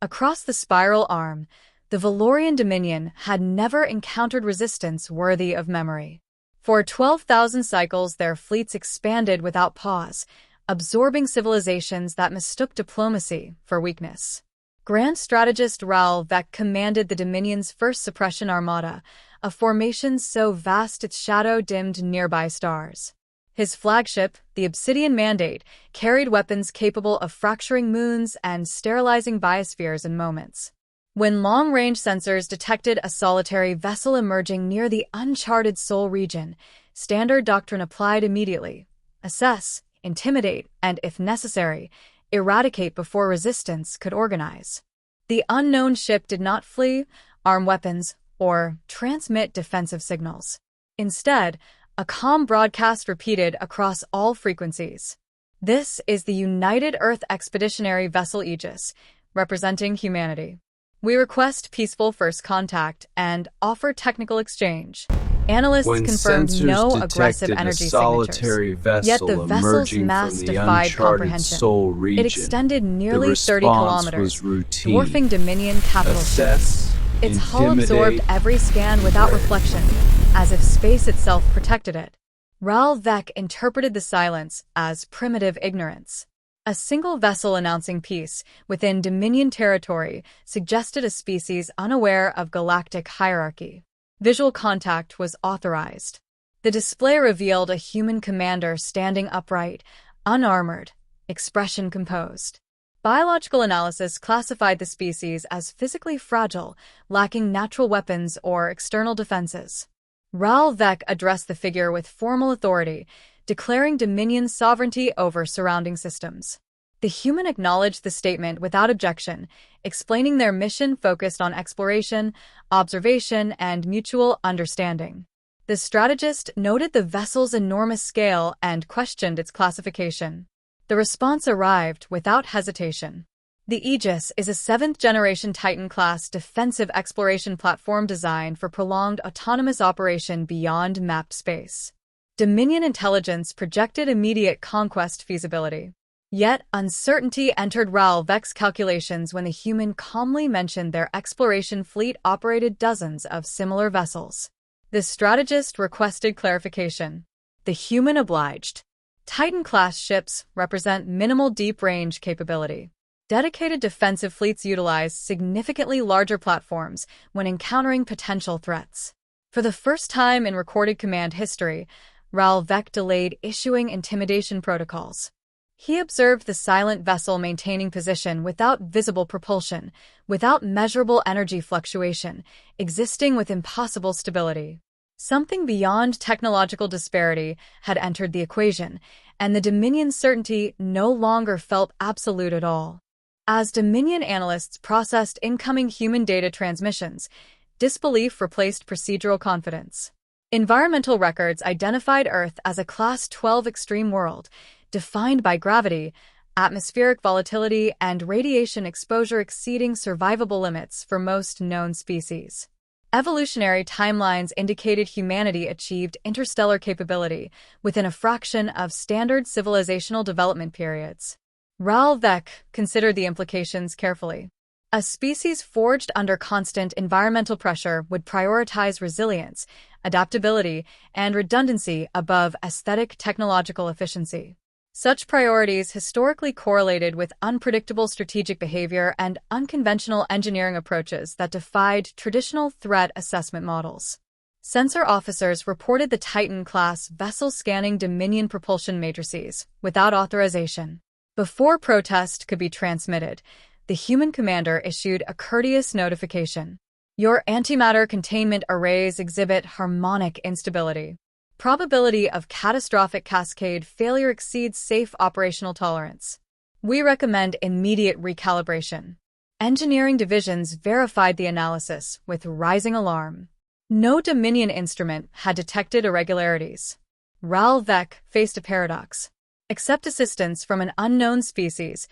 Across the spiral arm, the Valorian Dominion had never encountered resistance worthy of memory. For 12,000 cycles, their fleets expanded without pause, absorbing civilizations that mistook diplomacy for weakness. Grand strategist Raoul Vec commanded the Dominion's first suppression armada, a formation so vast its shadow dimmed nearby stars. His flagship, the Obsidian Mandate, carried weapons capable of fracturing moons and sterilizing biospheres in moments. When long-range sensors detected a solitary vessel emerging near the uncharted Sol region, standard doctrine applied immediately: assess, intimidate, and, if necessary, eradicate before resistance could organize. The unknown ship did not flee, arm weapons, or transmit defensive signals. Instead, a calm broadcast repeated across all frequencies. This is the United Earth Expeditionary Vessel Aegis, representing humanity. We request peaceful first contact and offer technical exchange. Analysts confirmed no aggressive energy signatures, yet the vessel's mass defied comprehension. It extended nearly 30 kilometers, dwarfing Dominion capital ships. Its hull absorbed every scan without reflection, as if space itself protected it. Raoul Vec interpreted the silence as primitive ignorance. A single vessel announcing peace within Dominion territory suggested a species unaware of galactic hierarchy. Visual contact was authorized. The display revealed a human commander standing upright, unarmored, expression composed. Biological analysis classified the species as physically fragile, lacking natural weapons or external defenses. Raoul Vec addressed the figure with formal authority, declaring Dominion's sovereignty over surrounding systems. The human acknowledged the statement without objection, explaining their mission focused on exploration, observation, and mutual understanding. The strategist noted the vessel's enormous scale and questioned its classification. The response arrived without hesitation. The Aegis is a 7th-generation Titan-class defensive exploration platform designed for prolonged autonomous operation beyond mapped space. Dominion intelligence projected immediate conquest feasibility. Yet, uncertainty entered Raoul Vec's calculations when the human calmly mentioned their exploration fleet operated dozens of similar vessels. The strategist requested clarification. The human obliged. Titan-class ships represent minimal deep-range capability. Dedicated defensive fleets utilize significantly larger platforms when encountering potential threats. For the first time in recorded command history, Raoul Vec delayed issuing intimidation protocols. He observed the silent vessel maintaining position without visible propulsion, without measurable energy fluctuation, existing with impossible stability. Something beyond technological disparity had entered the equation, and the Dominion's certainty no longer felt absolute at all. As Dominion analysts processed incoming human data transmissions, disbelief replaced procedural confidence. Environmental records identified Earth as a Class 12 extreme world, defined by gravity, atmospheric volatility, and radiation exposure exceeding survivable limits for most known species. Evolutionary timelines indicated humanity achieved interstellar capability within a fraction of standard civilizational development periods. Raoul Vec considered the implications carefully. A species forged under constant environmental pressure would prioritize resilience, adaptability, and redundancy above aesthetic technological efficiency. Such priorities historically correlated with unpredictable strategic behavior and unconventional engineering approaches that defied traditional threat assessment models. Sensor officers reported the Titan-class vessel scanning Dominion propulsion matrices without authorization. Before protest could be transmitted, the human commander issued a courteous notification. Your antimatter containment arrays exhibit harmonic instability. Probability of catastrophic cascade failure exceeds safe operational tolerance. We recommend immediate recalibration. Engineering divisions verified the analysis with rising alarm. No Dominion instrument had detected irregularities. Raoul Vec faced a paradox. Accept assistance from an unknown species,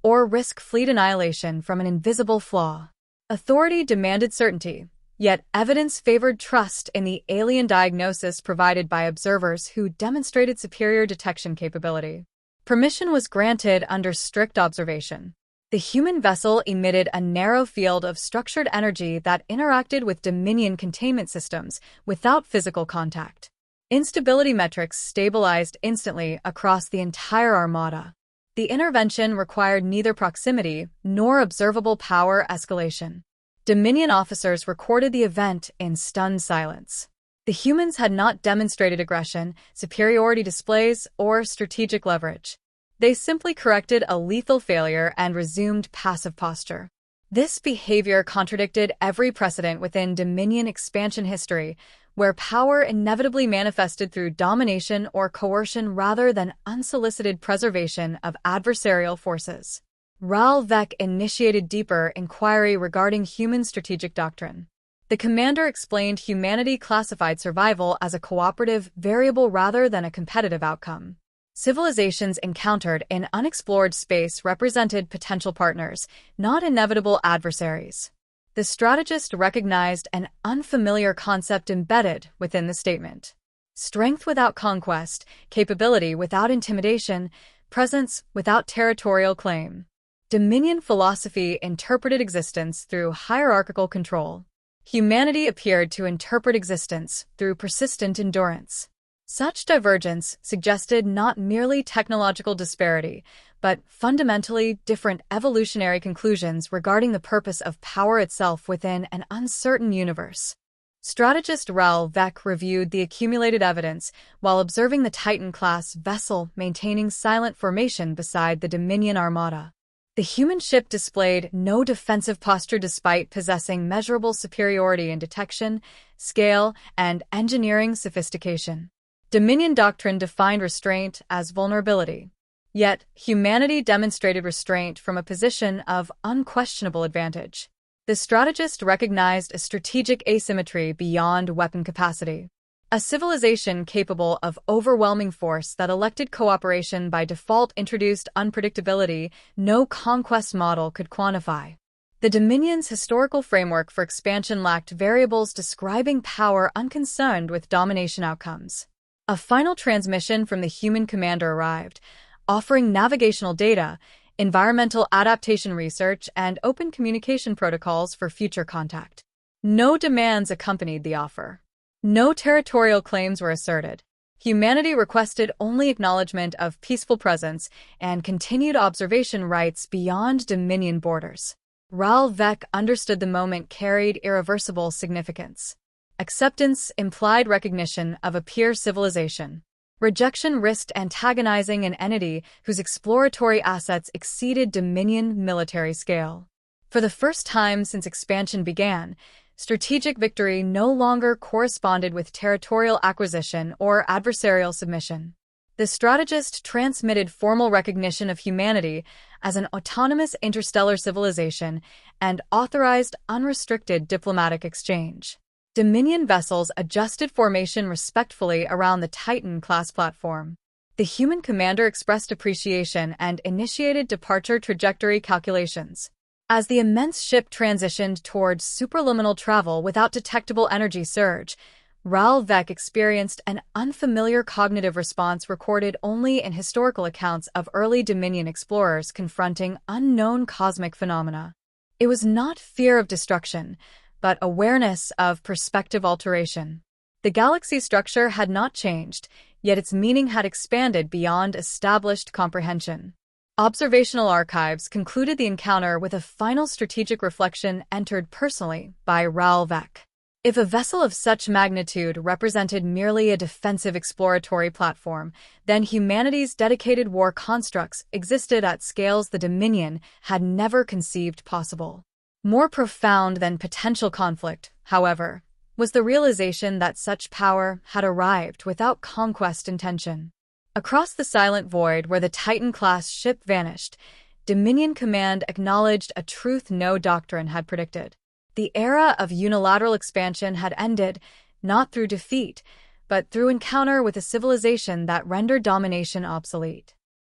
or risk fleet annihilation from an invisible flaw. Authority demanded certainty. Yet evidence favored trust in the alien diagnosis provided by observers who demonstrated superior detection capability. Permission was granted under strict observation. The human vessel emitted a narrow field of structured energy that interacted with Dominion containment systems without physical contact. Instability metrics stabilized instantly across the entire armada. The intervention required neither proximity nor observable power escalation. Dominion officers recorded the event in stunned silence. The humans had not demonstrated aggression, superiority displays, or strategic leverage. They simply corrected a lethal failure and resumed passive posture. This behavior contradicted every precedent within Dominion expansion history, where power inevitably manifested through domination or coercion rather than unsolicited preservation of adversarial forces. Raoul Vec initiated deeper inquiry regarding human strategic doctrine. The commander explained humanity classified survival as a cooperative variable rather than a competitive outcome. Civilizations encountered in unexplored space represented potential partners, not inevitable adversaries. The strategist recognized an unfamiliar concept embedded within the statement. Strength without conquest, capability without intimidation, presence without territorial claim. Dominion philosophy interpreted existence through hierarchical control. Humanity appeared to interpret existence through persistent endurance. Such divergence suggested not merely technological disparity, but fundamentally different evolutionary conclusions regarding the purpose of power itself within an uncertain universe. Strategist Raoul Vec reviewed the accumulated evidence while observing the Titan-class vessel maintaining silent formation beside the Dominion armada. The human ship displayed no defensive posture despite possessing measurable superiority in detection, scale, and engineering sophistication. Dominion doctrine defined restraint as vulnerability. Yet, humanity demonstrated restraint from a position of unquestionable advantage. The strategist recognized a strategic asymmetry beyond weapon capacity. A civilization capable of overwhelming force that elected cooperation by default introduced unpredictability no conquest model could quantify. The Dominion's historical framework for expansion lacked variables describing power unconcerned with domination outcomes. A final transmission from the human commander arrived, offering navigational data, environmental adaptation research, and open communication protocols for future contact. No demands accompanied the offer. No territorial claims were asserted. Humanity requested only acknowledgement of peaceful presence and continued observation rights beyond Dominion borders. Raoul Vec understood the moment carried irreversible significance. Acceptance implied recognition of a peer civilization. Rejection risked antagonizing an entity whose exploratory assets exceeded Dominion military scale. For the first time since expansion began, strategic victory no longer corresponded with territorial acquisition or adversarial submission. The strategist transmitted formal recognition of humanity as an autonomous interstellar civilization and authorized unrestricted diplomatic exchange. Dominion vessels adjusted formation respectfully around the Titan-class platform. The human commander expressed appreciation and initiated departure trajectory calculations. As the immense ship transitioned towards superluminal travel without detectable energy surge, Raoul Vec experienced an unfamiliar cognitive response recorded only in historical accounts of early Dominion explorers confronting unknown cosmic phenomena. It was not fear of destruction, but awareness of perspective alteration. The galaxy structure had not changed, yet its meaning had expanded beyond established comprehension. Observational archives concluded the encounter with a final strategic reflection entered personally by Raoul Vec. If a vessel of such magnitude represented merely a defensive exploratory platform, then humanity's dedicated war constructs existed at scales the Dominion had never conceived possible. More profound than potential conflict, however, was the realization that such power had arrived without conquest intention. Across the silent void where the Titan-class ship vanished, Dominion Command acknowledged a truth no doctrine had predicted. The era of unilateral expansion had ended, not through defeat, but through encounter with a civilization that rendered domination obsolete.